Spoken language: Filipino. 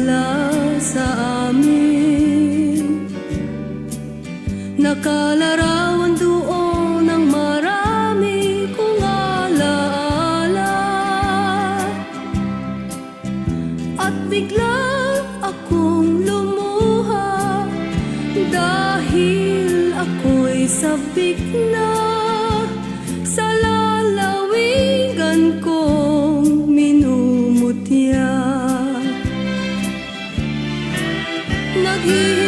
mula sa amin. Nakalarawan doon ang marami kong alaala, at biglang akong lumuha dahil ako'y sabik na sa lalawigan kong minumutya. Naghihintay